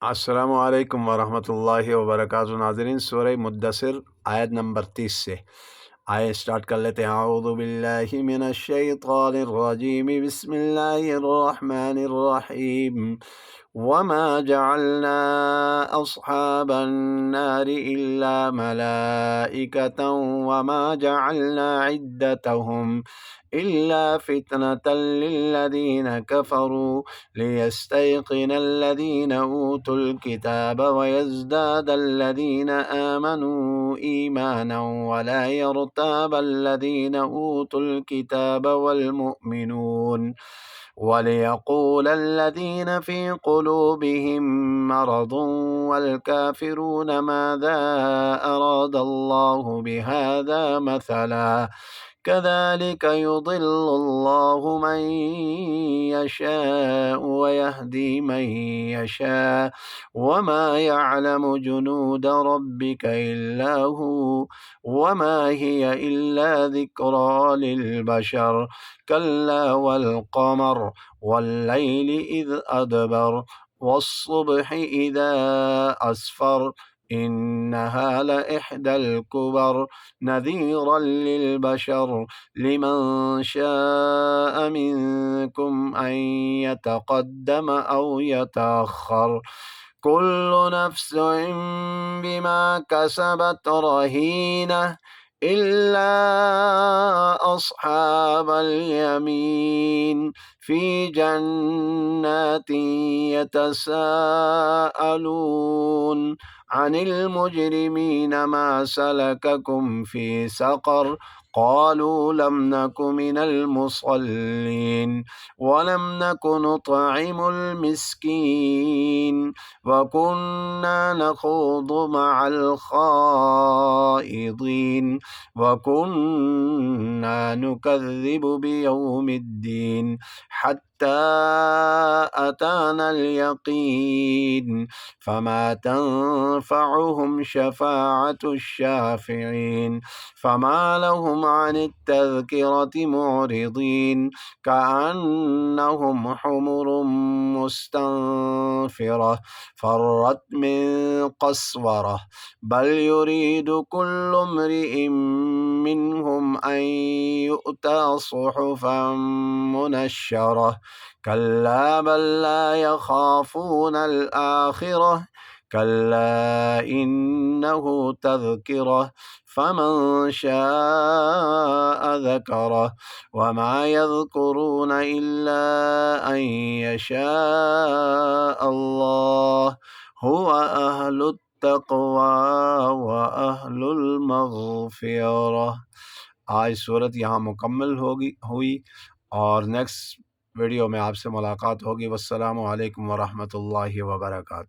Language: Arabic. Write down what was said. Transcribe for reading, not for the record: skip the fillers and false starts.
अस्सलामु अलैकुम वरहमतुल्लाहि वबरकातुहू। नाज़रीन, सूरह मुद्दसिर आयत नंबर 30 से आए स्टार्ट कर लेते हैं। अऊज़ु बिल्लाहि मिनश शैतानिर रजीम, बिस्मिल्लाहिर रहमानिर रहीम। वमा जअलना अस्हाबन नारि इल्ला मलाइकतन वमा जअलना इद्दतहुम इल्ला फितनतल लिल्लज़ीन कफ़रू लियस्तयक़िन الذين أوتوا الكتاب ويزداد الذين آمنوا إيمانا ولا يرتاب الذين أوتوا الكتاب والمؤمنون وليقول الذين في قلوبهم مرض والكافرون ماذا أراد الله بهذا مثلا كذلك يضل الله من يشاء ويهدي من يشاء وما يعلم جنود ربك إلا هو وما هي إلا ذكرى للبشر كلا والقمر والليل إذ أدبر والصبح إذا أسفر إنها لإحدى الكبر نذيرا للبشر لمن شاء منكم أن يتقدم أو يتأخر كل نفس بما كسبت رهينة إلا أصحاب اليمين في جنات يتساءلون عن المجرمين ما سلككم في سقر قالوا لم نك من المصلين ولم نك نطعم المسكين وكنا نخوض مع الخائضين وكنا نكذب بيوم الدين حتى أتانا اليقين فما تنفعهم شفاعة الشافعين فما لهم عن التذكرة معرضين كأنهم حمر مستنفرة فرت من قسورة بل يريد كل امرئ منهم أن يؤتى صحفا منشرة كلا بل لا يخافون الآخرة كلا إنه تذكرة فمن شاء ذكره وما يذكرون إلا أن يشاء الله هو أهل التقوى وأهل المغफिरह। आज सूरत यहाँ मुकम्मल हुई और नेक्स्ट वीडियो में आपसे मुलाकात होगी। वस्सलामु अलैकुम वरहमतुल्लाहि वबरकातुहू।